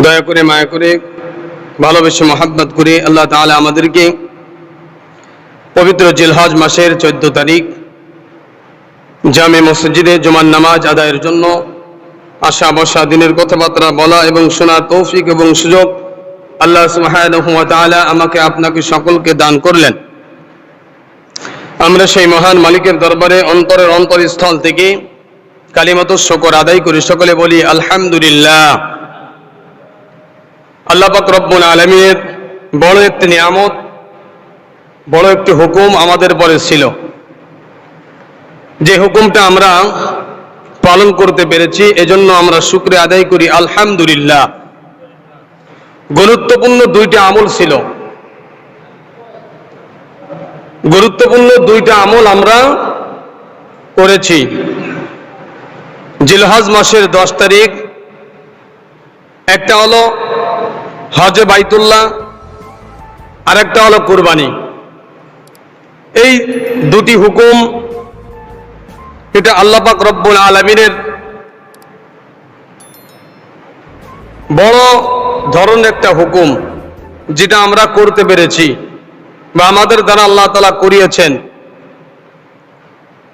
দয়া করে মায়া করে ভালোবেসে মহাব্বত করে আল্লাহ তাআলা আমাদেরকে পবিত্র জিলহজ মাসের 14 তারিখ জামে মসজিদে জুমার নামাজ আদায়ের জন্য আশা বসা দিনের কথাবার্তা বলা এবং শোনার তৌফিক এবং সুযোগ আল্লাহ সুবহানাহু ওয়া তাআলা আমাকে আপনাকে সকলকে দান করলেন। আমরা সেই মহান মালিকের দরবারে অন্তরের অন্তরস্থল থেকে কালিমাতুশ শুকর আদায় করি, সকলে বলি আলহামদুলিল্লাহ। আল্লাহ পাক রব্বুল আলামিনের বড় একটি নিয়ামত, বড় একটি হুকুম আমাদের পরে ছিল, যে হুকুমটা আমরা পালন করতে পেরেছি, এজন্য আমরা শুকরিয়া আদায় করি আলহামদুলিল্লাহ। গুরুত্বপূর্ণ দুইটা আমল ছিল, গুরুত্বপূর্ণ দুইটা আমল আমরা করেছি। জিলহজ মাসের 10 তারিখ একটা হলো হজে বাইতুল্লাহ, আর একটা হলো কুরবানি। এই দুটি হুকুম, এটা আল্লাহ পাক রব্বুল আলামিনের বড় ধরনের একটা হুকুম, যেটা আমরা করতে পেরেছি বা আমাদের দ্বারা আল্লাহ তাআলা করিয়েছেন,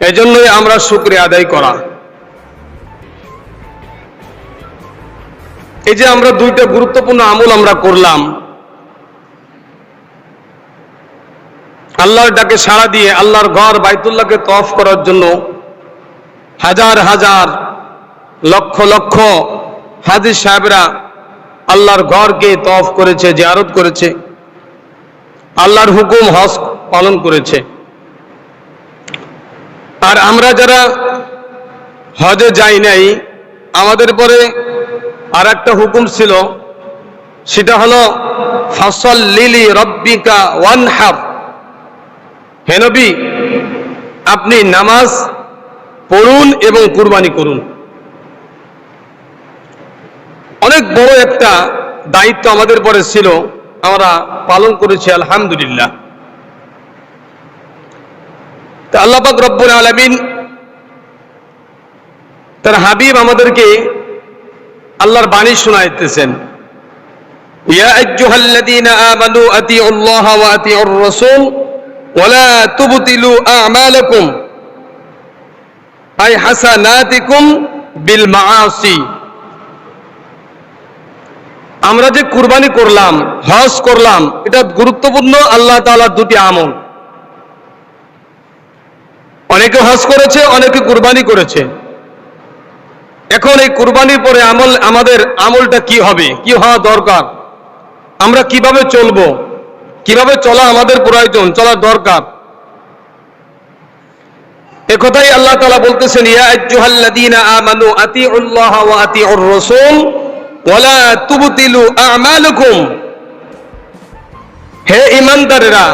এজন্যই আমরা শুকরিয়া আদায় করা। এই যে আমরা দুইটা গুরুত্বপূর্ণ আমল আমরা করলাম, আল্লাহর ডাকে সাড়া দিয়ে আল্লাহর ঘর বাইতুল্লাহকে তওয়াফ করার জন্য হাজার হাজার লক্ষ লক্ষ হাজী সাহেবরা আল্লাহর ঘরকে তওয়াফ করেছে, জিয়ারত করেছে, আল্লাহর হুকুম হজ পালন করেছে। আর আমরা যারা হজে যাই নাই, আমাদের পরে আর একটা হুকুম ছিল, সেটা হলো ফাসাল্লি লিরাব্বিকা ওয়ানহার। হে নবী, আপনি নামাজ পড়ুন এবং কুরবানি করুন। অনেক বড় একটা দায়িত্ব আমাদের পরে ছিল, আমরা পালন করেছি আলহামদুলিল্লাহ। তা আল্লাহ পাক রব্বুল আলামিন তার হাবিব আমাদেরকে আল্লাহর বাণী শোনাইতেছেন, ইয়া আইয়ুহাল্লাযীনা আমানু আতিউল্লাহ ওয়া আতিউর রাসূল ওয়া লা তুবতিলু আ'মালাকুম আই হাসানাতিকুম বিল মাআসি। আমরা যে কুরবানি করলাম, হজ করলাম, এটা গুরুত্বপূর্ণ আল্লাহ তাআলার দুটি আমল। অনেকে হজ করেছে, অনেকে কুরবানি করেছে। এখন এই কুরবানির পরে আমল, আমাদের আমলটা কি হবে, কি হওয়া দরকার, আমরা কিভাবে চলবো, কিভাবে চলা আমাদের প্রয়োজন, চলা দরকার, একথাই আল্লাহ তাআলা বলতেছেন, ইয়া আইয়ুহাল্লাযীনা আমানু আতিউল্লাহ ওয়া আতিউর রাসূল ওয়া লা তুবতিলু আ'মালাকুম। হে ঈমানদারেরা,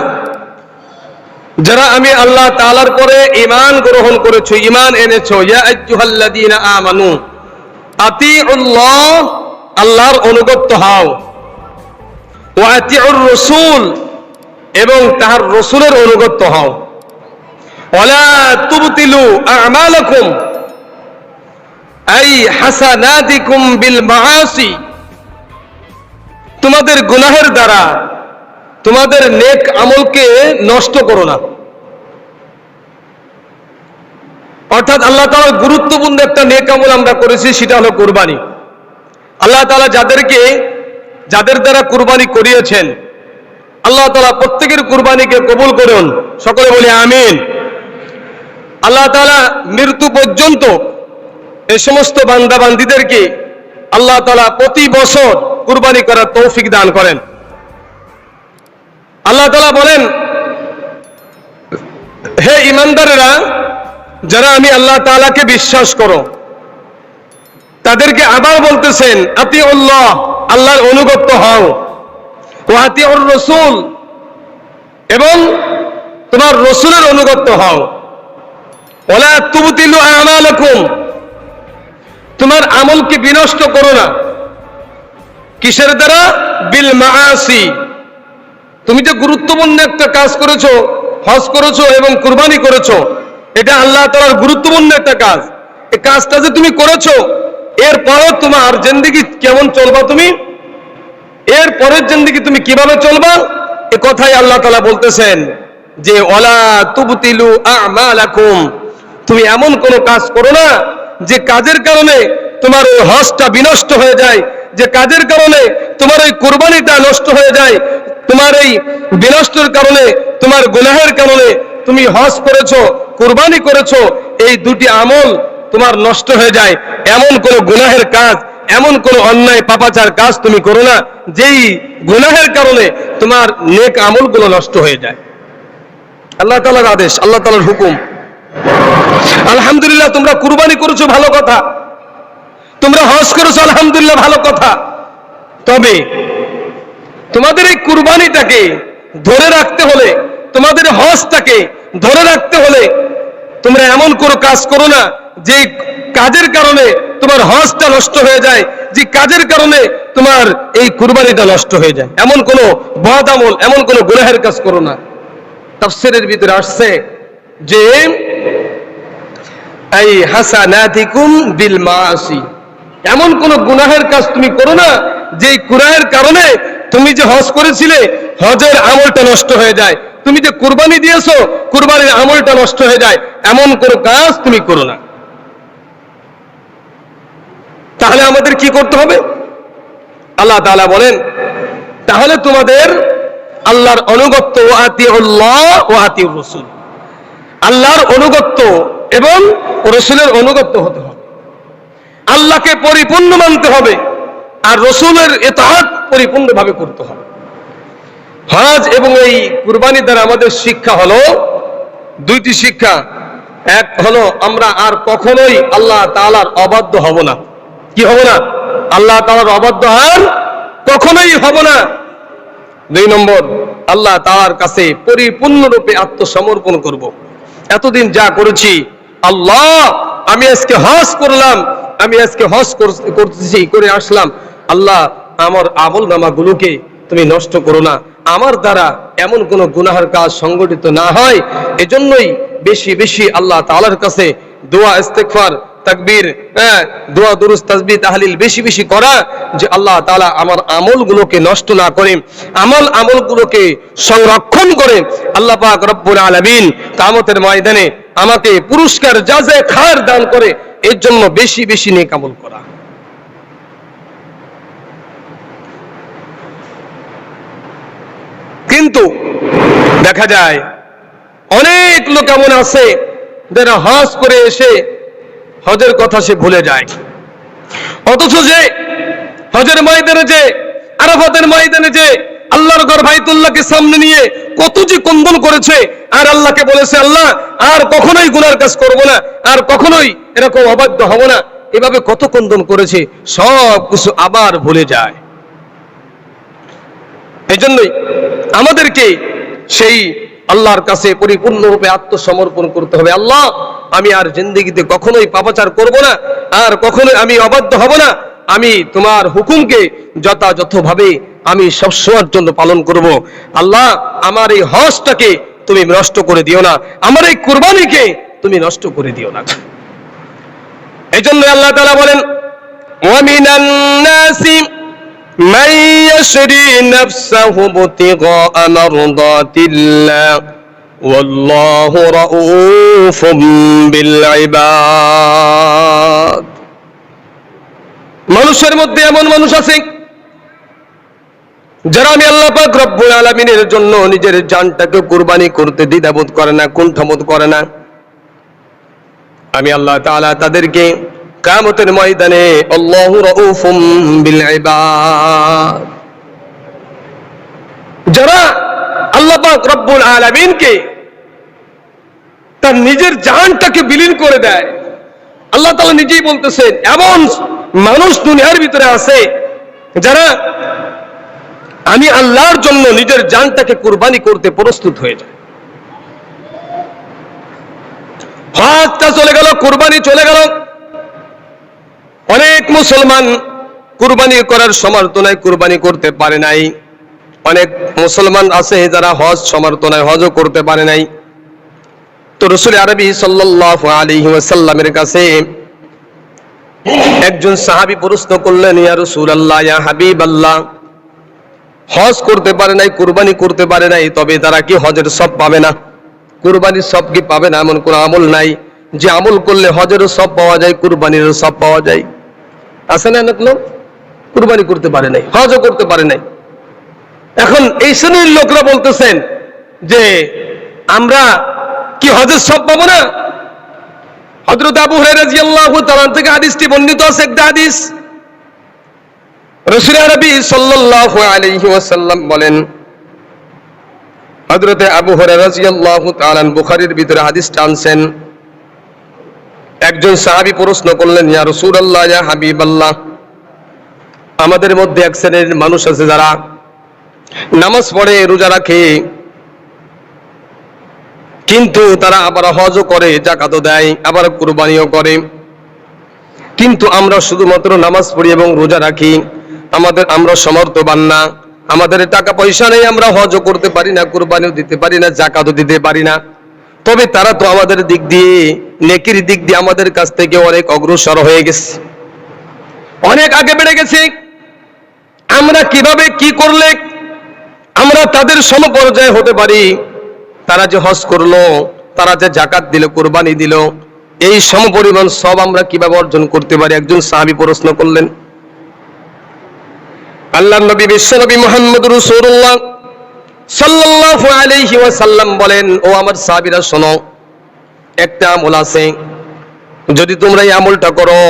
যারা আমি আল্লাহ তাআলার পরে ঈমান গ্রহণ করেছো, ঈমান এনেছো, ইয়া আইয়ুহাল্লাযীনা আমানু আতিউল্লাহ, আল্লাহর অনুগত হও, ওয়া আতিউর রাসূল, এবং তার রাসূলের অনুগত হও, ওয়া লা তুবতিলু আ'মালাকুম আই হাসানাতিকুম বিল মাআসি। তোমাদের গুনাহের দ্বারা তোমাদের নেক আমলকে নষ্ট করো না। অর্থাৎ আল্লাহ তাআলা গুরুত্বপূর্ণ একটা নেক আমল আমরা করেছি, সেটা হলো কুরবানি। আল্লাহ তাআলা যাদের দ্বারা কুরবানি করিয়েছেন, আল্লাহ তাআলা প্রত্যেকের কুরবানিকে কবুল করুন, সকলে বলি আমিন। আল্লাহ তাআলা মৃত্যু পর্যন্ত এই সমস্ত বান্দা বান্দীদেরকে আল্লাহ তাআলা প্রতি বছর কুরবানি করার তৌফিক দান করেন। আল্লাহ তাআলা বলেন, হে ঈমানদারেরা, যারা আমি আল্লাহ তাআলাকে বিশ্বাস করো, তাদেরকে আবার বলতেছেন আতিউল্লাহ, আল্লাহর অনুগত হও, ওয়া আতিউর রাসূল, এবং তোমার রাসূলের অনুগত হও, ওয়া লা তুবতিলু আ'মালাকুম, তোমার আমলকে বিনষ্ট করো না। কিসের দ্বারা? বিল মাআসি। তুমি যে গুরুত্বপূর্ণ একটা কাজ করেছো, হজ করেছো এবং কুরবানি করেছো, এটা আল্লাহ তাআলার গুরুত্বপূর্ণ একটা কাজ। এই কাজটা যে তুমি করেছো, এরপরও তোমার জিন্দেগি কেমন চলবা, তুমি এর পরের জিন্দেগি তুমি কিভাবে চলবা, এ কথাই আল্লাহ তাআলা বলতেছেন যে ওয়ালা তুবতিলু আমালাকুম, তুমি এমন কোন কাজ করো না যে কাজের কারণে তোমার ওই হজটা বিনষ্ট হয়ে যায়, যে কাজের কারণে তোমার ওই কুরবানিটা নষ্ট হয়ে যায়, তোমার এই বিনষ্টের কারণে, তোমার গুনাহের কারণে তুমি হজ করেছো, কুরবানি করেছো, এই দুটি আমল তোমার নষ্ট হয়ে যায়। এমন কোন গুনাহের কাজ, এমন কোন অন্যায় পাপাচার কাজ তুমি করো না যেই গুনাহের কারণে তোমার নেক আমলগুলো নষ্ট হয়ে যায়। আল্লাহ তাআলার আদেশ, আল্লাহ তাআলার হুকুম। আলহামদুলিল্লাহ, তোমরা কুরবানি করেছো, ভালো কথা। তোমরা হজ করেছো, আলহামদুলিল্লাহ, ভালো কথা। তবে তোমাদের এই কুরবানিটাকে ধরে রাখতে হলে, তোমাদের হজটাকে ধরে রাখতে হলে তোমরা এমন কোনো কাজ করো না যে কাজের কারণে তোমার হজটা নষ্ট হয়ে যায়, যে কাজের কারণে তোমার এই কুরবানিটা নষ্ট হয়ে যায়। এমন কোনো বদ আমল, এমন কোনো গুনাহের কাজ করো না। তাফসীরের ভিতরে আসছে যে এই হাসানাতিকুম বিল মাআসি, এমন কোন গুনাহের কাজ তুমি করো না যে গুনাহের কারণে তুমি যে হজ করেছিলে হজের আমলটা নষ্ট হয়ে যায়, তুমি যে কুরবানি দিয়েছো কুরবানির আমলটা নষ্ট হয়ে যায়, এমন কোন কাজ তুমি করো না। তাহলে আমাদের কি করতে হবে? আল্লাহ তাআলা বলেন, তাহলে তোমাদের আল্লাহর অনুগত্য, আতিউল্লাহ ওয়া আতিউর রাসূল, আল্লাহর অনুগত্য এবং রাসূলের অনুগত্য হতে হবে। আল্লাহকে পরিপূর্ণ মানতে হবে আর রাসূলের ইতাআত পরিপূর্ণভাবে করতে হবে। হজ এবং এই কুরবানি দ্বারা আমাদের শিক্ষা হলো দুইটি শিক্ষা। এক হলো আমরা আর কখনোই আল্লাহ তাআলার অবাধ্য হব না। কি হব না? আল্লাহ তাআলার অবাধ্য আর কখনোই হব না। দুই নম্বর, আল্লাহ তাআলার কাছে পরিপূর্ণরূপে আত্মসমর্পণ করব। এতদিন যা করেছি, আল্লাহ আমি আজকে হজ করলাম, আমি আজকে হজ করতেছি, করে আসলাম, আল্লাহ আমার আমল নামাগুলোকে তুমি নষ্ট করো না, আমার দ্বারা এমন কোন গুনাহের কাজ সংগঠিত না হয়। এজন্যই বেশি বেশি আল্লাহ তাআলার কাছে দোয়া, ইস্তেগফার, তাকবীর, দোয়া, দুরূদ, তাসবিহ, তাহলিল বেশি বেশি করা, যে আল্লাহ তাআলা আমার আমলগুলোকে নষ্ট না করে, আমলগুলোকে সংরক্ষণ করে আল্লাহ পাক রব্বুল আলামিন কিয়ামতের ময়দানে আমাকে পুরস্কার, জাযা, খায়ের দান করে। এর জন্য বেশি বেশি নেক আমল করা। কিন্তু দেখা যায় অনেক লোক এমন আছে যারা হজ করে এসে হজের কথা সে ভুলে যায়, অথচ যে হজের ময়দানে, যে আরাফাতের ময়দানে যে আল্লাহর ঘর বাইতুল্লাহকে সামনে নিয়ে কত যে কন্দন করেছে, আর আল্লাহকে বলেছে আল্লাহ আর কখনোই গুনার কাজ করব না, আর কখনোই এরকম অবাধ্য হব না, এভাবে কত কন্দন করেছে, সব কিছু আবার ভুলে যায়। এই জন্যই আমাদেরকে সেই আল্লাহর কাছে পরিপূর্ণরূপে আত্মসমর্পণ করতে হবে। আল্লাহ আমি আর জিন্দেগিতে কখনোই পাপাচার করব না, আর কখনোই আমি অবাধ্য হব না, আমি তোমার হুকুমকে যথাযথভাবে আমি সবসময়ের জন্য পালন করব। আল্লাহ আমার এই হজটাকে তুমি নষ্ট করে দিও না, আমার এই কুরবানিকে তুমি নষ্ট করে দিও না। এই জন্য আল্লাহ তাআলা বলেন, ওয়া মিনান নাসি মান ইয়াশরি নাফসাহু ইবতিগা মারদাতিল্লাহ ওয়াল্লাহু রাউফুম বিল ইবাদ। মানুষের মধ্যে এমন মানুষ আছে যারা আমি আল্লাহ পাক রব্বুল আলামিনের জন্য নিজের জানটাকে কুরবানি করতে দ্বিধাবোধ করে না, কুণ্ঠাবোধ করে না। আমি আল্লাহ তাআলা তাদেরকে কিয়ামতের ময়দানে আল্লাহু রাউফুম বিল ইবাদ, যারা আল্লাহ পাক রব্বুল আলামিনকে তার নিজের জানটাকে বিলীন করে দেয়। আল্লাহ তাআলা নিজেই বলতেছেন এমন মানুষ দুনিয়ার ভিতরে আছে যারা আমি আল্লাহর জন্য নিজের জানটাকে কুরবানি করতে প্রস্তুত হয়ে যায়। হজটা চলে গেল, কুরবানি চলে গেল। অনেক মুসলমান কুরবানি করার সমর্থনায় কুরবানি করতে পারে নাই। অনেক মুসলমান আছে যারা হজ সমর্থনায় হজও করতে পারে নাই। তো রাসূল আরবি সাল্লাল্লাহু আলাইহি ওয়াসাল্লামের কাছে একজন সাহাবী প্রশ্ন করলেন, ইয়া রাসূলুল্লাহ, ইয়া হাবিবাল্লাহ, হজ করতে পারে নাই, কুরবানি করতে পারে নাই, তবে তারা কি হজের সব পাবে না? কুরবানির সব কি পাবে না? এমন কোন আমল নাই যে আমল করলে হজেরও সব পাওয়া যায়, কুরবানিরও সব পাওয়া যায়। আছে না অনেক লোক কুরবানি করতে পারে নাই, হজও করতে পারে নাই। এখন এই শ্রেণীর লোকরা বলতেছেন যে আমরা কি হজের সব পাবো না? হযরত আবু হুরায়রা রাদিয়াল্লাহু তাআলা থেকে হাদিসটি বর্ণিত আছে, একটা হাদিস। রাসূল আরবি সাল্লাল্লাহু আলাইহি ওয়াসাল্লাম বলেন, হযরত আবু হুরায়রা রাদিয়াল্লাহু তাআলা বুখারীর ভিতরে হাদিসটা আনছেন। একজন সাহাবী প্রশ্ন করলেন, ইয়া রাসূলুল্লাহ, ইয়া হাবিবাল্লাহ, আমাদের মধ্যে এক শ্রেণীর মানুষ আছে যারা নামাজ পড়ে, রোজা রাখে, কিন্তু তারা আবার হজও করে, যাকাতও দেয়, আবার কুরবানিও করে, কিন্তু আমরা শুধুমাত্র নামাজ পড়ি এবং রোজা রাখি, আমরা সমর্থবান না, আমাদের টাকা পয়সা নেই, আমরা হজও করতে পারি না, কুরবানিও দিতে পারি না, যাকাতও দিতে পারি না। তবে তারা তো আমাদের দিক দিয়ে, নেকির দিক দিয়ে আমাদের কাছ থেকে অনেক অগ্রসর হয়ে গেছে, অনেক আগে বেড়ে গেছে। আমরা কিভাবে কি করলে আমরা তাদের সমপর্যায়ে হতে পারি? তারা যে হজ করলো, তারা যে যাকাত দিল, কুরবানি দিল, এই সমপরিমাণ সব আমরা কিভাবে অর্জন করতে পারি? একজন সাহাবী প্রশ্ন করলেন। আল্লাহর নবী বিশ্বনবী মুহাম্মদ রাসূলুল্লাহ সাল্লাল্লাহু আলাইহি ওয়াসাল্লাম বলেন, ও আমার সাহাবীরা শোনো, একটা আমল আছে, যদি তোমরা এই আমলটা করো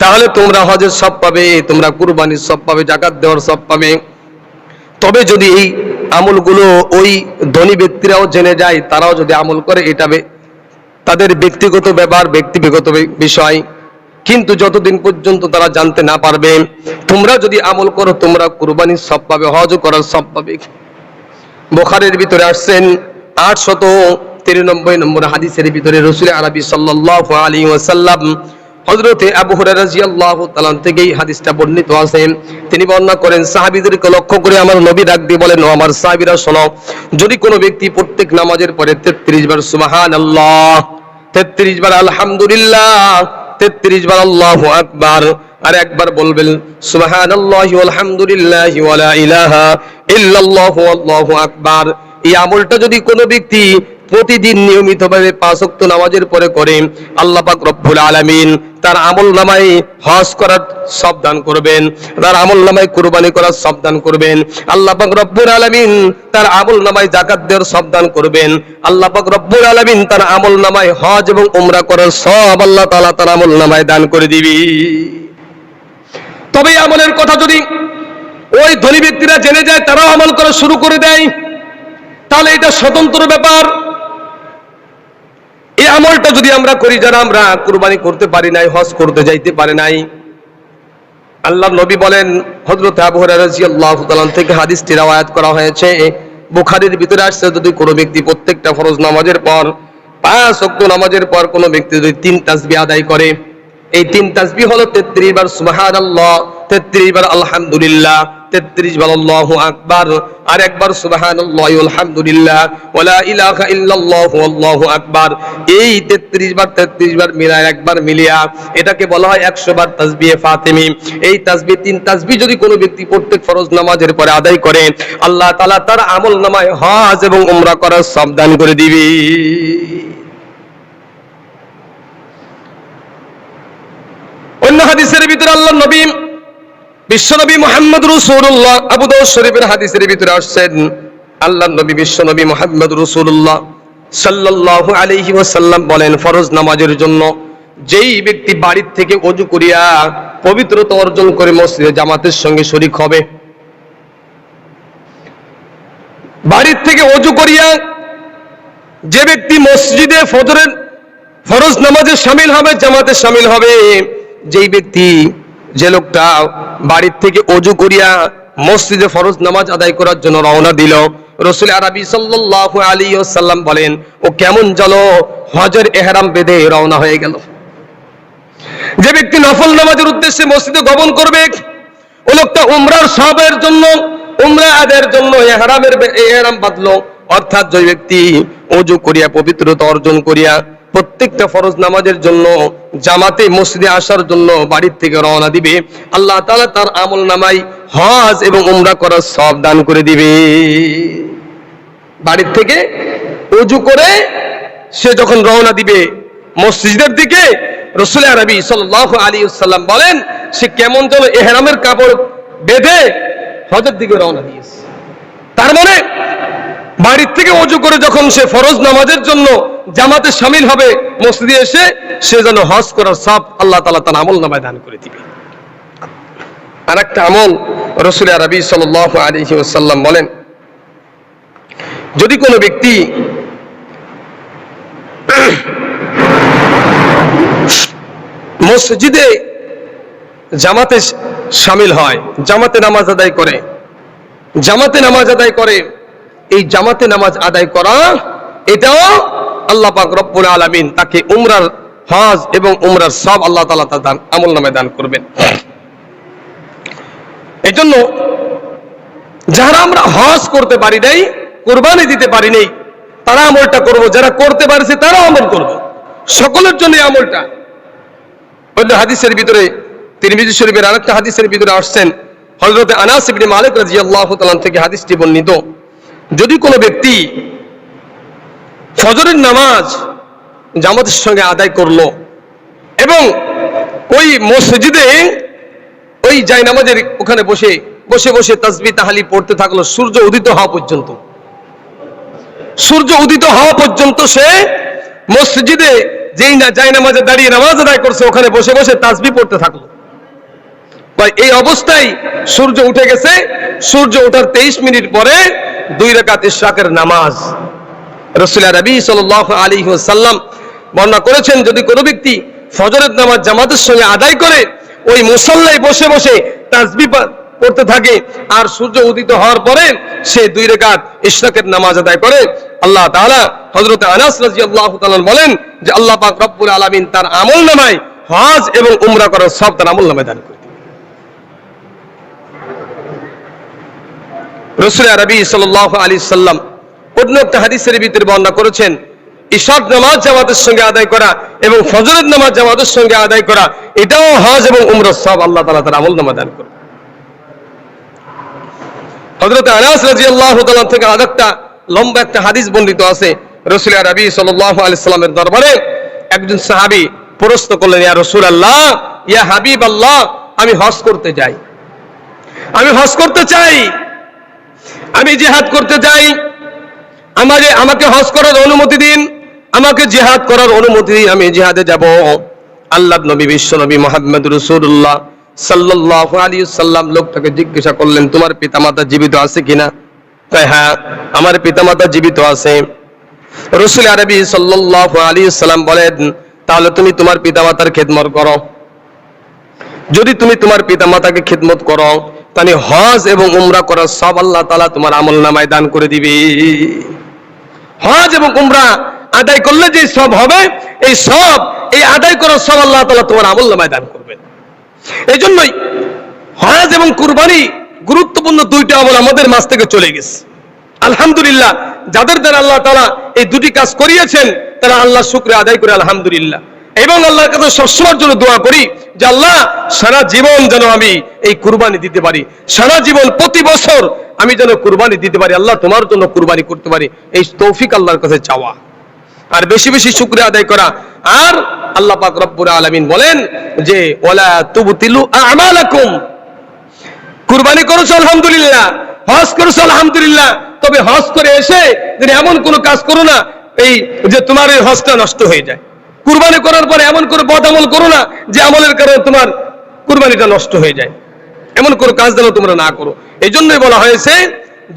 তাহলে তোমরা হজের সব পাবে, তোমরা কুরবানির সব পাবে, যাকাত দেওয়ার সব পাবে। তবে যদি এই আমলগুলো ওই ধনী ব্যক্তিরাও জেনে যায়, তারাও যদি আমল করে, এটা তাদের ব্যক্তিগত ব্যাপার, ব্যক্তিগত বিষয়, কিন্তু যতদিন পর্যন্ত তারা জানতে না পারবে, তোমরা যদি আমল করো তোমরা কুরবানির সব পাবে, হজ করার সব পাবে। বুখারীর ভিতরে আসছেন 893 নম্বর হাদিসের ভিতরে রাসূল আরবি সাল্লাল্লাহু আলাইহি ওয়াসাল্লাম হযরতে আবু হুরায়রা রাদিয়াল্লাহু তাআলা থেকে এই হাদিসটা বর্ণিত আছে। তিনি বর্ণনা করেন, সাহাবীদেরকে লক্ষ্য করে আমার নবী ডাক দিয়ে বলেন, ও আমার সাহাবীরা শোনো, যদি কোনো ব্যক্তি প্রত্যেক নামাজের পরে 33 বার সুবহানাল্লাহ, 33 বার আলহামদুলিল্লাহ, 33 বার আল্লাহু আকবার, আর একবার বলবেন সুবহানাল্লাহি ওয়াল হামদুলিল্লাহি ওয়া লা ইলাহা ইল্লাল্লাহু আল্লাহু আকবার, এই আমলটা যদি কোনো ব্যক্তি প্রতিদিন নিয়মিতভাবে 5 ওয়াক্ত নামাজের পরে করে, আল্লাহ পাক রব্বুল আলামিন তার আমলনামায় হজ করার সব দান করবেন, তার আমলনামায় কুরবানি করার সব দান করবেন, আল্লাহ পাক রব্বুল আলামিন তার আমলনামায় যাকাত দেওয়ার সব দান করবেন, আল্লাহ পাক রব্বুল আলামিন তার আমলনামায় হজ এবং উমরা করার সব আল্লাহ তাআলা তার আমলনামায় দান করে দিবি। তবে আমলের কথা যদি ওই ধনী ব্যক্তিরা জেনে যায়, তারাও আমল করা শুরু করে দেয়, তাহলে এটা স্বতন্ত্র ব্যাপার। এই আমলটা যদি আমরা করি, যারা আমরা কুরবানি করতে পারি নাই, হজ করতে যাইতে পারে নাই, আল্লাহর নবী বলেন, হযরত আবু হুরায়রা রাদিয়াল্লাহু তাআলা থেকে হাদিসটি রওয়ায়াত করা হয়েছে, বুখারীর ভিতরে আসছে, যদি কোনো ব্যক্তি প্রত্যেকটা ফরজ নামাজের পর, 5 ওয়াক্ত নামাজের পর কোনো ব্যক্তি যদি 3 তাসবিহ আদায় করে, এই 3 তাসবিহ হলো 33 বার সুবহানাল্লাহ, 33 বার আলহামদুলিল্লাহ, 33 বার আল্লাহু আকবার, আর একবার সুবহানাল্লাহি ওয়াল হামদুলিল্লাহ ওয়া লা ইলাহা ইল্লাল্লাহু আল্লাহু আকবার, এই 33 বার মিলায় একবার মিলিয়া এটাকে বলা হয় 100 বার তাসবিহে ফাতিমি। এই তাসবিহ 3 তাসবিহ যদি কোনো ব্যক্তি প্রত্যেক ফরজ নামাজের পরে আদায় করে, আল্লাহ তাআলা তার আমলনামায় হজ এবং উমরা করার সব দান করে দিবে। অন্য হাদিসের ভিতরে আল্লাহর নবী বিশ্বনবী মুহাম্মদ রাসূলুল্লাহ, আবু দাউদ শরীফের হাদিসের ভিতরে আসছেন, আল্লাহর নবী বিশ্বনবী মুহাম্মদ রাসূলুল্লাহ সাল্লাল্লাহু আলাইহি ওয়াসাল্লাম বলেন, ফরজ নামাজের জন্য যেই ব্যক্তি বাড়ির থেকে ওযু করিয়া পবিত্রতা অর্জন করে মসজিদে জামাতের সঙ্গে শরীক হবে, বাড়ির থেকে ওযু করিয়া যে ব্যক্তি মসজিদে ফজরের ফরজ নামাজে শামিল হবে, জামাতে শামিল হবে, যেই ব্যক্তি, যে লোকটা বাড়ির থেকে ওযু করিয়া মসজিদে ফরজ নামাজ আদায় করার জন্য রওনা দিল, রাসূল আরবি সাল্লাল্লাহু আলাইহি ওয়াসাল্লাম বলেন, ও কেমন জানো হজের ইহরাম বেঁধে রওনা হয়ে গেল। যে ব্যক্তি নফল নামাজের উদ্দেশ্যে মসজিদে গমন করবে, ও লোকটা উমরার সওয়াবের জন্য, উমরা আদায়ের জন্য ইহরাম বাঁধলো। অর্থাৎ যে ব্যক্তি ওযু করিয়া পবিত্রতা অর্জন করিয়া প্রত্যেকটা ফরজ নামাজের জন্য জামাতে মসজিদে আসার জন্য বাড়ির থেকে রওনা দিবে, আল্লাহ তাআলা তার আমল নামায় হজ এবং উমরা করার সব দান করে দিবে। বাড়ির থেকে ওযু করে সে যখন রওনা দিবে মসজিদের দিকে, রাসূল আরবি সাল্লাল্লাহু আলাইহি ওয়াসাল্লাম বলেন সে কেমন যেন ইহরামের কাপড় বেঁধে হজের দিকে রওনা দিয়েছে। তার মানে বাড়ির থেকে ওযু করে যখন সে ফরজ নামাজের জন্য জামাতে শামিল হবে মসজিদে এসে, সে যেন হজ করার সব আল্লাহ তাআলা তার আমল নামায় দান করে দিবে। আর একটা আমল রাসূল আরবি সাল্লাল্লাহু আলাইহি ওয়াসাল্লাম বলেন, যদি কোনো ব্যক্তি মসজিদে জামাতে শামিল হয়, জামাতে নামাজ আদায় করে, এই জামাতে নামাজ আদায় করা এটাও আল্লাহ পাক রব্বুল আলামিন তাকে উমরার হজ এবং উমরার সব আল্লাহ তাআলা তার আমল নামে দান করবেন। এজন্য যারা আমরা হজ করতে পারি নাই, কুরবানি দিতে পারি নাই, তারা আমলটা করব, যারা করতে পারছে তারা আমল করব, সকলের জন্য আমলটা। অন্য হাদিসের ভিতরে তিরমিজি শরীফের আরেকটা হাদিসের ভিতরে আসছেন, হযরত আনাস ইবনে মালিক রাদিয়াল্লাহু তাআলা থেকে হাদিসটি বর্ণিত, যদি কোনো ব্যক্তি ফজরের নামাজ জামাতের সঙ্গে আদায় করলো এবং ওই মসজিদে ওই জায়নামাজের ওখানে বসে বসে বসে তাসবিহ তাহলিল পড়তে থাকলো সূর্য উদিত হওয়া পর্যন্ত, সে মসজিদে যেই না জায়নামাজে দাঁড়িয়ে নামাজ আদায় করছে ওখানে বসে বসে তাসবিহ পড়তে থাকলো। এই অবস্থায় সূর্য উঠে গেছে, সূর্য ওঠার 23 মিনিট পরে 2 রাকাত ইশরাকের নামাজ রাসূল আরবি সাল্লাল্লাহু আলাইহি ওয়াসাল্লাম বর্ণনা করেছেন, যদি কোনো ব্যক্তি ফজরের নামাজ জামাতের সঙ্গে আদায় করে ওই মুসল্লায় বসে বসে তাসবিহ পড়তে থাকে আর সূর্য উদিত হওয়ার পরে সে 2 রাকাত ইশরাকের নামাজ আদায় করে, আল্লাহ তাআলা হযরত আনাস রাদিয়াল্লাহু তাআলা বলেন যে আল্লাহ পাক রব্বুল আলামিন তার আমল নামায় হজ এবং উমরা করার সব তার আমল নামায় দান করে। রাসূল আরবি সাল্লাল্লাহু আলাইহি সাল্লাম অন্য একটা হাদিসের ভিতরে বর্ণনা করেছেন, ইশার নামাজ জামাতের সঙ্গে আদায় করা এবং ফজরের নামাজ জামাতের সঙ্গে আদায় করা এটাও হজ এবং উমরার সব আল্লাহ তাআলা তার আমল নামায় দান করে। হযরত আনাস রাদিয়াল্লাহু তাআলা থেকে আরেকটা লম্বা একটা হাদিস বর্ণিত আছে, রাসূল আরবি সাল্লাল্লাহু আলাইহি সাল্লামের দরবারে একজন সাহাবী প্রশ্ন করলেন, ইয়া রাসূলুল্লাহ, ইয়া হাবিবাল্লাহ, আমি হজ করতে চাই, আমি জিহাদ করতে চাই, আমাকে হজ করার অনুমতি দিন, আমাকে জিহাদ করার অনুমতি দিন, আমি জিহাদে যাব। আল্লাহর নবী বিশ্ব নবী মুহাম্মদ রাসূলুল্লাহ সাল্লাল্লাহু আলাইহি ওয়াসাল্লাম লোকটাকে জিজ্ঞাসা করলেন, তোমার পিতামাতা জীবিত আছে কিনা? কয় হ্যাঁ, আমার পিতামাতা জীবিত আছে। রাসূল আরবি সাল্লাল্লাহু আলাইহি ওয়াসাল্লাম বলেন, তাহলে তুমি তোমার পিতামাতার খেদমত করো। যদি তুমি তোমার পিতামাতাকে খেদমত করো তাহলে হজ এবং উমরা করার সব আল্লাহ তাআলা তোমার আমল নামায় দান করে দিবে। হজ এবং উমরা আদায় করলে যে সব হবে, এই সব এই আদায় করার সব আল্লাহ তাআলা তোমার আমল নামায় দান করবেন। এই জন্যই হজ এবং কুরবানি গুরুত্বপূর্ণ 2টা আমল আমাদের মাঝ থেকে চলে গেছে। আলহামদুলিল্লাহ, যাদের দ্বারা আল্লাহ তাআলা এই 2টি কাজ করিয়েছেন তারা আল্লাহর শুকরিয়া আদায় করে আলহামদুলিল্লাহ। এবং আল্লাহর কাছে সবসময়ের জন্য দোয়া করি যে আল্লাহ সারা জীবন যেন আমি এই কুরবানি দিতে পারি, সারা জীবন প্রতি বছর আমি যেন কুরবানি দিতে পারি, আল্লাহ তোমার জন্য কুরবানি করতে পারি, এই তৌফিক আল্লাহর কাছে চাওয়া আর বেশি বেশি শুকরিয়া আদায় করা। আর আল্লাহ পাক রব্বুল আলামিন বলেন যে ওয়ালা তুবতিলু আমালাকুম, কুরবানি করেছো আলহামদুলিল্লাহ, হজ করেছো আলহামদুলিল্লাহ, তবে হজ করে এসে যদি এমন কোনো কাজ করো না এই যে তোমার এই হজটা নষ্ট হয়ে যায়। কুরবানি করার পরে এমন করে বদ আমল করো না যে আমলের কারণে তোমার কুরবানিটা নষ্ট হয়ে যায়, এমন কোনো কাজ যেন তোমরা না করো। এই জন্যই বলা হয়েছে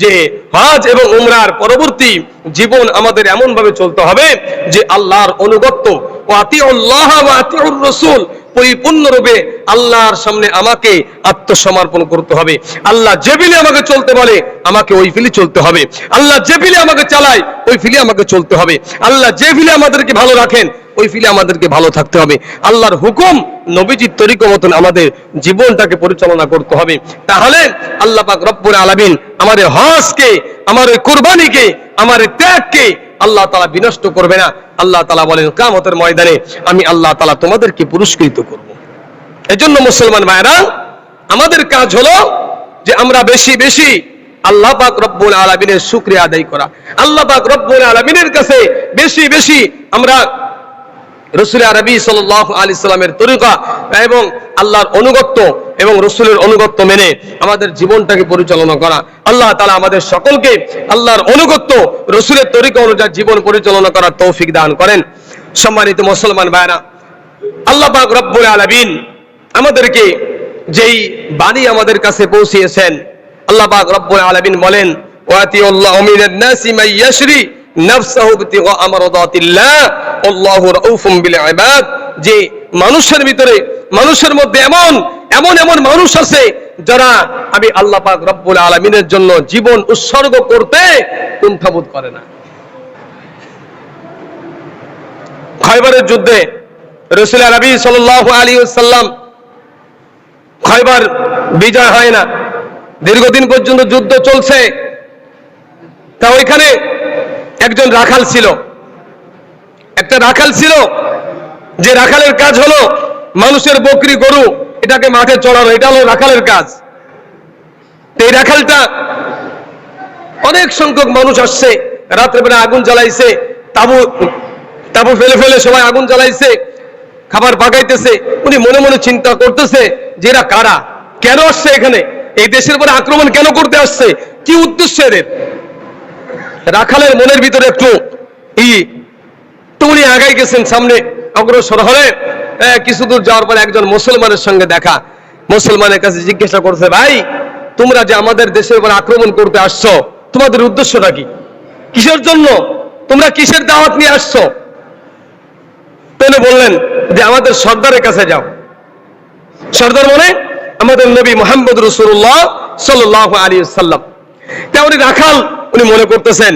যে হজ এবং উমরার পরবর্তী জীবন আমাদের এমন ভাবে চলতে হবে যে আল্লাহর অনুগত্য, ও আতিউল্লাহ ওয়া আতিউর রাসূল, পরিপূর্ণরূপে আল্লাহর সামনে আমাকে আত্মসমর্পণ করতে হবে। আল্লাহ যে বিলে আমাকে চলতে বলে আমাকে ওই ফিলি চলতে হবে, আল্লাহ যে ফিলে আমাকে চালায় ওই ফিলি আমাকে চলতে হবে, আল্লাহ যে ফিলে আমাদেরকে ভালো রাখেন ওই ফিলে আমাদেরকে ভালো থাকতে হবে। আল্লাহর হুকুম নবীজির তরিকা মতন আমাদের জীবনটাকে পরিচালনা করতে হবে। তাহলে আল্লাহ পাক রব্বুল আলামিন আমার হজকে, আমার কুরবানিকে, আমার ত্যাগকে আল্লাহ তাআলা বিনষ্ট করবে না। আল্লাহ তাআলা বলেন কিয়ামতের ময়দানে আমি আল্লাহ তাআলা তোমাদেরকে পুরস্কৃত করব। এজন্য মুসলমান ভাইরা, আমাদের কাজ হলো যে আমরা বেশি বেশি আল্লাহ পাক রব্বুল আলামিনের শুকরিয়া আদায় করা। আল্লাহ পাক রব্বুল আলামিনের কাছে বেশি বেশি আমরা রাসূল আরবি সাল্লাল্লাহু আলাইহি সাল্লামের তরিকা এবং আল্লাহর অনুগত্য এবং রাসূলের অনুগত্য মেনে আমাদের জীবনটাকে পরিচালনা করা। আল্লাহ তাআলা আমাদের সকলকে আল্লাহর অনুগত্য রাসূলের তরিকা অনুযায়ী জীবন পরিচালনা করার তৌফিক দান করেন। সম্মানিত মুসলমান ভাইরা, আল্লাহ পাক রব্বুল আলামিন আমাদেরকে যেই বাণী আমাদের কাছে পৌঁছিয়েছেন, আল্লাহ পাক রব্বুল আলামিন বলেন ওয়াতিউল্লাহু মিনান নাসি মান ইয়াশরি নাফসাহু বিতিগা আমরাদাতিল্লাহ আল্লাহু রাউফুম বিল ইবাদ। যে মানুষের ভিতরে, মানুষের মধ্যে এমন এমন মানুষ আছে যারা আমি আল্লাহ পাক রব্বুল আলামিনের জন্য জীবন উৎসর্গ করতে কুণ্ঠাবোধ করে না। খয়বরের যুদ্ধে রাসূল আরবি সাল্লাল্লাহু আলাইহি ওয়াসাল্লাম খয়বর বিজয় হয় না, দীর্ঘদিন পর্যন্ত যুদ্ধ চলছে। তা ওইখানে একজন রাখাল ছিল, একটা রাখাল ছিল, যে রাখালের কাজ হলো মানুষের বকরি গরু এটাকে মাঠে চড়ানো, এটা হলো রাখালের কাজ। এই রাখালটা অনেক সংখ্যক মানুষ আসছে, রাত্রেবেলা আগুন জ্বালাইছে, তাবু ফেলে ফেলে সবাই আগুন জ্বালাইছে, খাবার পাকাইতেছে। উনি মনে মনে চিন্তা করতেছে যে এরা কারা, কেন আসছে এখানে, এই দেশের উপরে আক্রমণ কেন করতে আসছে, কি উদ্দেশ্য এদের। রাখালের মনের ভিতরে একটু তো উনি আগাই গেছেন, সামনে অগ্রসর হলে কিছু দূর যাওয়ার পরে একজন মুসলমানের সঙ্গে দেখা। মুসলমানের কাছে জিজ্ঞাসা করছে, ভাই তোমরা যে আমাদের দেশের উপর আক্রমণ করতে আসছো, তোমাদের উদ্দেশ্যটা কি, কিসের জন্য, তোমরা কিসের দাওয়াত নিয়ে আসছো। তিনি বললেন যে আমাদের সর্দারের কাছে যাও। সর্দার মানে আমাদের নবী মুহাম্মদ রাসূলুল্লাহ সাল্লাল্লাহু আলাইহি ওয়াসাল্লাম। তা উনি রাখাল, উনি মনে করতেছেন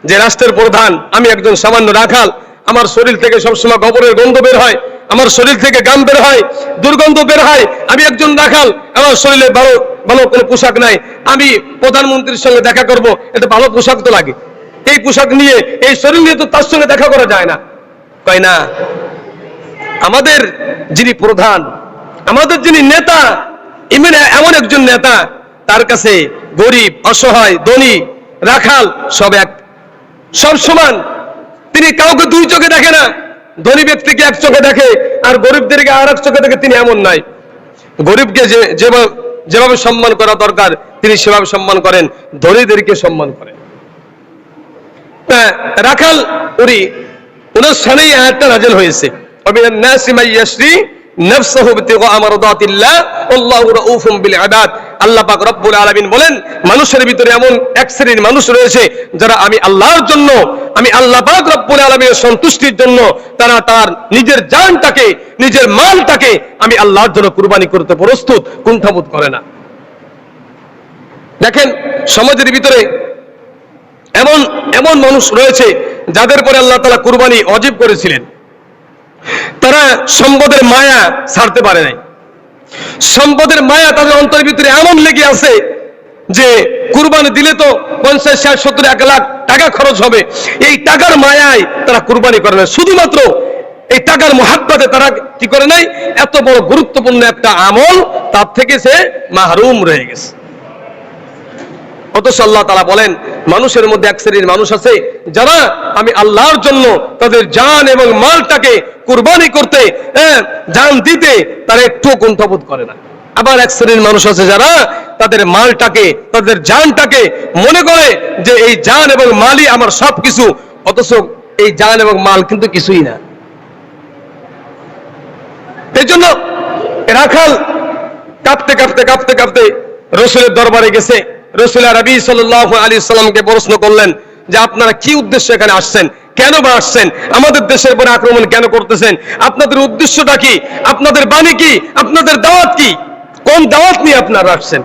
যে রাষ্ট্রের প্রধান, আমি একজন সামান্য রাখাল, আমার শরীর থেকে সবসময় গোবরের গন্ধ বের হয়, আমার শরীর থেকে গাম বের হয়, দুর্গন্ধ বের হয়, আমি একজন রাখাল, আমার শরীরে ভালো ভালো কোনো পোশাক নাই, আমি প্রধানমন্ত্রীর সঙ্গে দেখা করব, এটা ভালো পোশাক তো লাগে, এই পোশাক নিয়ে এই শরীর নিয়ে তো তার সঙ্গে দেখা করা যায় না। কয় না, আমাদের যিনি প্রধান, আমাদের যিনি নেতা, এমন একজন নেতা, তার কাছে গরিব, অসহায়, ধনী, রাখাল সব এক, সব সমান। তিনি কাউকে দুই চোখে দেখে না, ধনী ব্যক্তিকে এক চোখে দেখে আর গরিবদেরকে আর এক চোখে দেখে, তিনি এমন নাই। গরিবকে যেভাবে সম্মান করা দরকার তিনি সেভাবে সম্মান করেন, ধনীদেরকে সম্মান করেন। রাখাল ওনার সানেই আয়াতটা নাযিল হয়েছে, ওয়ামিনান নাসি মান ইয়াশরি নাফসাহু বিতিগা আমরাদাতিল্লাহ আল্লাহু রাউফুম বিল ইবাদ। আল্লাহ পাক রব্বুল আলামিন বলেন মানুষের ভিতরে এমন এক শ্রেণীর মানুষ রয়েছে যারা আমি আল্লাহর জন্য, আমি আল্লাহ পাক রব্বুল আলামিনের সন্তুষ্টির জন্য তারা তার নিজের জানটাকে, নিজের মালটাকে আমি আল্লাহর জন্য কুরবানি করতে প্রস্তুত, কুণ্ঠাবোধ করে না। দেখেন সমাজের ভিতরে এমন মানুষ রয়েছে যাদের পরে আল্লাহ তাআলা কুরবানি ওয়াজিব করেছিলেন, তারা সম্পদের মায়া ছাড়তে পারে নাই। সম্পদের মায়া তাদের অন্তরের ভিতরে এমন লেগে আছে যে কুরবানি দিলে তো 50, 60, 70, 1 লাখ টাকা খরচ হবে, এই টাকার মায়ায় তারা কুরবানি করে না। শুধুমাত্র এই টাকার মুহাব্বতে তারা কি করে নাই, এত বড় গুরুত্বপূর্ণ একটা আমল তার থেকে সে মাহরুম রয়ে গেছে। অথচ আল্লাহ তাআলা বলেন মানুষের মধ্যে এক শ্রেণীর মানুষ আছে যারা আমি আল্লাহর জন্য তাদের জান এবং মালটাকে কুরবানি করতে, জান দিতে তারা একটু কুণ্ঠাবোধ করে না। আবার এক শ্রেণীর মানুষ আছে যারা তাদের মালটাকে, তাদের জানটাকে মনে করে যে এই জান এবং মালই আমার সবকিছু, অথচ এই জান এবং মাল কিন্তু কিছুই না। এই জন্য রাখাল কাঁপতে কাঁপতে কাঁপতে কাঁপতে রাসূলের দরবারে গেছে। রাসূল আরবি সাল্লাল্লাহু আলাইহি সাল্লামকে প্রশ্ন করলেন যে আপনারা কি উদ্দেশ্যে এখানে আসছেন, কেন বা আসছেন, আমাদের দেশের উপর আক্রমণ কেন করতেছেন, আপনাদের উদ্দেশ্যটা কি, আপনাদের বাণী কি, আপনাদের দাওয়াত কি, কোন দাওয়াত নিয়ে আপনারা আসছেন।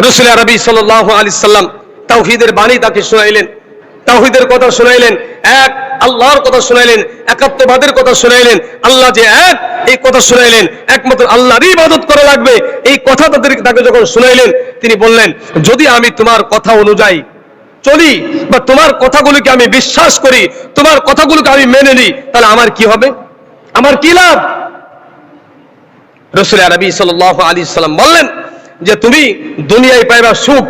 রাসূল আরবি সাল্লাল্লাহু আলাইহি সাল্লাম তাওহীদের বাণী তাকে শোনাইলেন, তাওহীদের কথা শোনাইলেন, এক আল্লাহর কথা শোনাইলেন, একাত্মবাদের কথা শোনাইলেন, আল্লাহ যে এক এই কথা শোনাইলেন, একমাত্র আল্লাহরই ইবাদত করা লাগবে এই কথা তাকে যখন শোনাইলেন, তিনি বললেন যদি আমি তোমার কথা অনুযায়ী চলি বা তোমার কথাগুলোকে আমি বিশ্বাস করি, তোমার কথাগুলোকে আমি মেনে নিই, তাহলে আমার কি হবে? আমার কি লাভ? রাসূল আরবি সাল্লাল্লাহু আলাইহি সাল্লাম বললেন যে তুমি দুনিয়ায় পাইবা সুখ,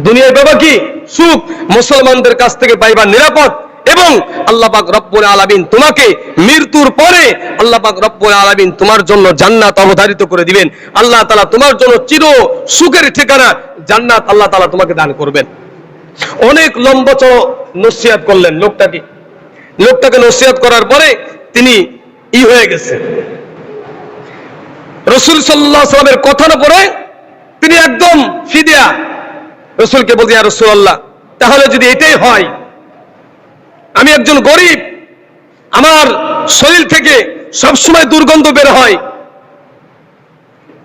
দুনিয়ায় পাবা কি? সুখ। মুসলমানদের কাছ থেকে পাইবা নিরাপদ, এবং আল্লাহ পাক রব্বুল আলামিন তোমাকে মৃত্যুর পরে আল্লাহ পাক রব্বুল আলামিন তোমার জন্য জান্নাত অবধারিত করে দিবেন। আল্লাহ তাআলা তোমার জন্য চির সুখের ঠিকানা জান্নাত আল্লাহ তাআলা তোমাকে দান করবেন। অনেক লম্বা চড় নসিহত করলেন লোকটাকে নসিহত করার পরে তিনি হয়ে গেছে। রাসূল সাল্লাল্লাহু আলাইহি ওয়াসাল্লামের কথা না পড়ে তিনি একদম ফিদিয়া রাসূলকে বলতে, ইয়া রাসূলুল্লাহ, তাহলে যদি এটাই হয়, আমি একজন গরীব, আমার শরীর থেকে সবসময় দুর্গন্ধ বের হয়।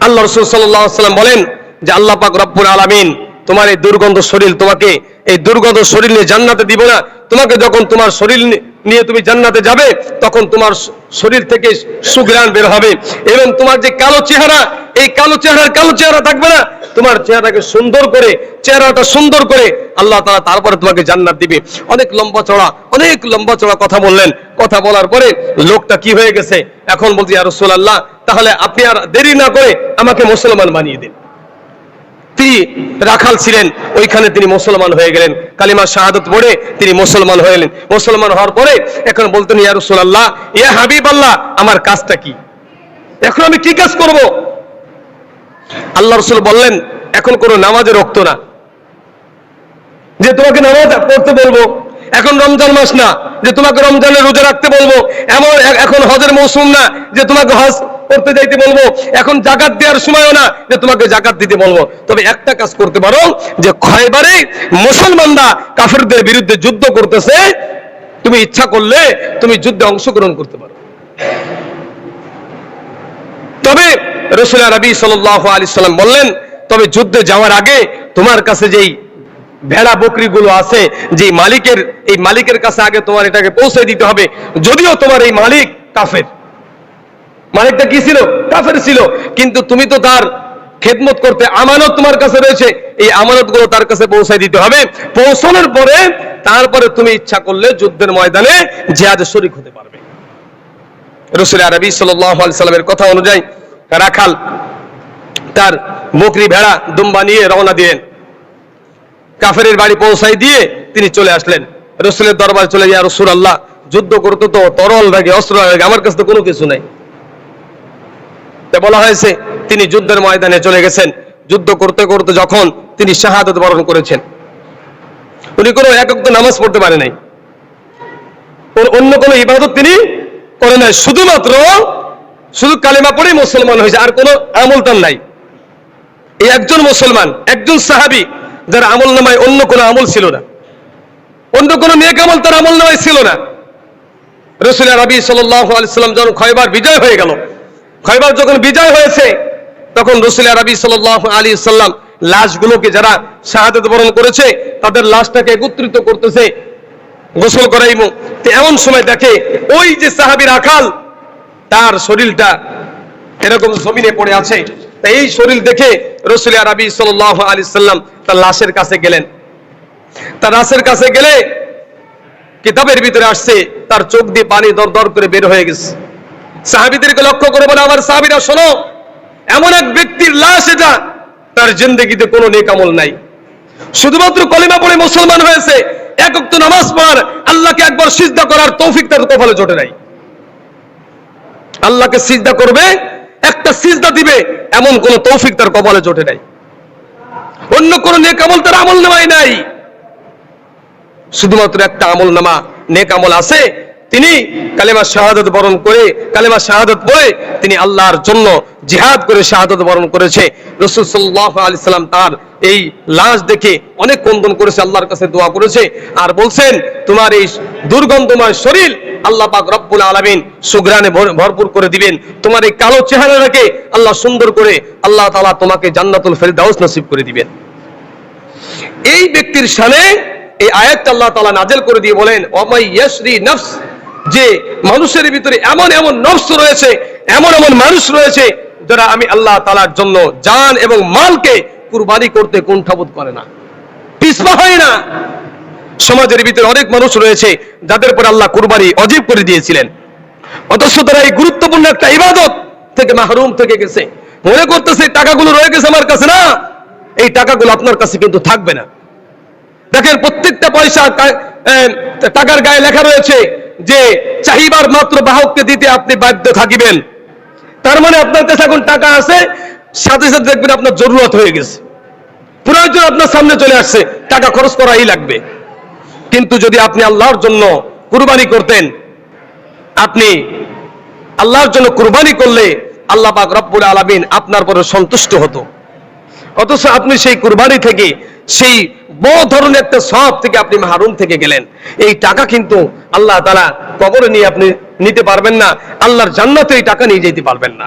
আল্লাহ রাসূল সাল্লাল্লাহু আলাইহি ওয়াসাল্লাম বলেন যে আল্লাহ পাক রব্বুল আলামিন তোমার এই দুর্গন্ধ শরীর, তোমাকে এই দুর্গন্ধ শরীর নিয়ে জান্নাতে দিব না। তোমাকে যখন তোমার শরীর নিয়ে তুমি জান্নাতে যাবে, তখন তোমার শরীর থেকে সুঘ্রাণ বের হবে, এবং তোমার যে কালো চেহারা, এই কালো চেহারা থাকবে না। তোমার চেহারাটা সুন্দর করে আল্লাহ তাআলা তারপরে তোমাকে জান্নাত দিবে। অনেক লম্বা চড়া কথা বললেন। কথা বলার পরে লোকটা কি হয়ে গেছে, এখন বলছি, ইয়া রাসূলুল্লাহ, তাহলে আপনি আর দেরি না করে আমাকে মুসলমান বানিয়ে দিন। তিনি রাখাল ছিলেন, ওইখানে তিনি মুসলমান হয়ে গেলেন। কালিমা শাহাদাত পড়ে তিনি মুসলমান হয়ে গেলেন। মুসলমান হওয়ার পরে এখন বলতেন, ইয়া রাসূলুল্লাহ, ইয়া হাবিবাল্লাহ, আমার কাজটা কি? এখন আমি কি কাজ করব? আল্লাহ রাসূল বললেন, এখন কোনো নামাজের রক্ত না যে তোমাকে নামাজ পড়তে বলবো, এখন রমজান মাস না যে তোমাকে রমজানের রোজা রাখতে বলবো, এখন হজের মৌসুম না যে তোমাকে হজ করতে যাইতে বলবো, এখন যাকাত দেওয়ার সময়ও না যে তোমাকে যাকাত দিতে বলবো। তবে একটা কাজ করতে পারো, যে খয়বারে মুসলমানরা কাফেরদের বিরুদ্ধে যুদ্ধ করতেছে, তুমি ইচ্ছা করলে তুমি যুদ্ধে অংশগ্রহণ করতে পারো। তবে রাসূল আরবি সাল্লাল্লাহু আলাইহি সাল্লাম বললেন, তবে যুদ্ধে যাওয়ার আগে তোমার কাছে যেই ভেড়া বকরিগুলো আছে, যে মালিকের কাছে আগে তোমার এটাকে পৌঁছে দিতে হবে। যদিও তোমার এই মালিক কাফের, মালিকটা কি ছিল? কাফের ছিল, কিন্তু তুমি তো তার খেদমত করতে, আমানত তোমার কাছে রয়েছে, এই আমানতগুলো তার কাছে পৌঁছে দিতে হবে। পৌঁছানোর পরে তারপরে তুমি ইচ্ছা করলে যুদ্ধের ময়দানে জিহাদে শরীক হতে পারবে। রাসূল আরবি সাল্লাল্লাহু আলাইহি সাল্লামের কথা অনুযায়ী রাখাল তার বকরি, ভেড়া, দুম্বা নিয়ে রওনা দিলেন। কাফেরের বাড়ি পৌঁছাই দিয়ে তিনি চলে আসলেন রাসূলের দরবারে। চলে, ইয়া রাসূলুল্লাহ, যুদ্ধ করতে তো তরল লাগে, অস্ত্র লাগে, আমার কাছে তো কোনো কিছু নাই। বলা হয়েছে তিনি যুদ্ধের ময়দানে চলে গেছেন। যুদ্ধ করতে করতে যখন তিনি শাহাদাত বরণ করেছেন, উনি কোনো এক ওয়াক্ত নামাজ পড়তে পারে নাই, অন্য কোনো ইবাদত তিনি করে নাই, শুধু কালেমা পড়ে মুসলমান হয়েছে, আর কোনো আমল তার নাই। এই একজন মুসলমান, একজন সাহাবী, যার আমল নামায় অন্য কোনো আমল ছিল না, অন্য কোনো নেক আমল তার আমল নামায় ছিল না। রাসূল আরবি সাল্লাল্লাহু আলাইহি সাল্লাম যখন খয়বার বিজয় হয়ে গেল, খয়বার যখন বিজয় হয়েছে, তখন রাসূল আরবি সাল্লাল্লাহু আলাইহি সাল্লাম লাশগুলোকে, যারা শাহাদাত বরণ করেছে, তাদের লাশটাকে একত্রিত করতেছে, গোসল করাইবো। এমন সময় দেখে ওই যে সাহাবী রাখাল, তার শরীরটা এরকম জমিনে পড়ে আছে। এই শরীর দেখে রাসূল আরবি সাল্লাল্লাহু আলাইহি সাল্লাম তার লাশের কাছে গেলেন। তার লাশের কাছে গেলে কিতাবের ভিতরে আসছে, তার চোখ দিয়ে পানি দরদর করে বের হয়ে গেছে। সাহাবীদেরকে লক্ষ্য করে বলে, আমার সাহাবীরা শোনো, এমন এক ব্যক্তির লাশ এটা, তার জিন্দেগিতে কোনো নেক আমল নাই, শুধুমাত্র কলিমা পড়ে মুসলমান হয়েছে, এক ওয়াক্ত নামাজ পড়ার, আল্লাহকে একবার সিজদা করার তৌফিক তার কপালে জোটে নাই। আল্লাহকে সিজদা করবে, একটা সিজদা দিবে, এমন কোন তৌফিক তার কপালে জোটে নাই। অন্য কোন নেক আমল তার আমল নামায় নাই, শুধুমাত্র একটা আমল নামা নেক আমল আছে। তিনি কালেমা শাহাদাত বরণ করে, কালেমা শাহাদাত পড়ে তিনি আল্লাহর জন্য জিহাদ করে শাহাদাত বরণ করেছে। রাসূল সাল্লাল্লাহু আলাইহি সাল্লাম তার এই লাশ দেখে অনেক কন্দন করেছে, আল্লাহর কাছে দোয়া করেছে, আর বলছেন, তোমার এই দুর্গন্ধময় শরীর আল্লাহ পাক রব্বুল আলামিন সুঘ্রাণে ভরপুর করে দিবেন। তোমার এই কালো চেহারাটাকে আল্লাহ সুন্দর করে আল্লাহ তাআলা তোমাকে জান্নাতুল ফেরদাউস নসিব করে দিবেন। এই ব্যক্তির শানে এই আয়াতটা আল্লাহ তাআলা নাযিল করে দিয়ে বলেন, ওয়ামাই ইয়াশরি নফস, যে মানুষের ভিতরে এমন এমন নফস রয়েছে, এমন এমন মানুষ রয়েছে, যারা আমি আল্লাহ তাআলার জন্য জান এবং মালকে কুরবানি করতে কুণ্ঠাবোধ করে না। পিছপা হয় না। সমাজের ভিতরে অনেক মানুষ রয়েছে যাদের পর আল্লাহ কুরবানি অজীব করে দিয়েছিলেন, অথচ তারা এই গুরুত্বপূর্ণ একটা ইবাদত থেকে মাহরুম থেকে গেছে। মনে করতেছে টাকাগুলো রয়ে গেছে আমার কাছে। না, এই টাকাগুলো আপনার কাছে কিন্তু থাকবে না। দেখেন, প্রত্যেকটা পয়সা টাকার গায়ে লেখা রয়েছে যে চাহিবার মাত্র বাহককে দিতে আপনি বাধ্য থাকিবেন। তার মানে আপনার কাছে এখন টাকা আছে, সাথে সাথে দেখবেন আপনার জরুরত হয়ে গেছে, প্রয়োজন আপনার সামনে চলে আসছে, টাকা খরচ করাই লাগবে। কিন্তু যদি আপনি আল্লাহর জন্য কুরবানি করতেন, আপনি আল্লাহর জন্য কুরবানি করলে আল্লাহ পাক রব্বুল আলামিন আপনার পরে সন্তুষ্ট হতো। অথচ আপনি সেই কুরবানি থেকে, সেই বড় ধরনের একটা সওয়াব থেকে আপনি মাহরুম থেকে গেলেন। এই টাকা কিন্তু আল্লাহ তাআলা কবরে নিয়ে আপনি নিতে পারবেন না, আল্লাহর জান্নাতে এই টাকা নিয়ে যেতে পারবেন না।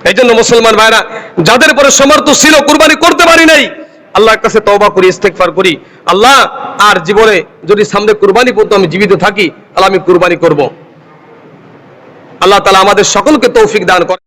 এই জন্য মুসলমান ভাইরা, যাদের পরে সমর্থ ছিল কুরবানি করতে পারি নাই, আল্লাহর কাছে তওবা করি, ইস্তেগফার করি, আল্লাহ আর জীবনে যদি সামনে কুরবানি পর্যন্ত আমি জীবিত থাকি, আল্লাহ আমি কুরবানি করব। আল্লাহ তাআলা আমাদের সকলকে তৌফিক দান করেন।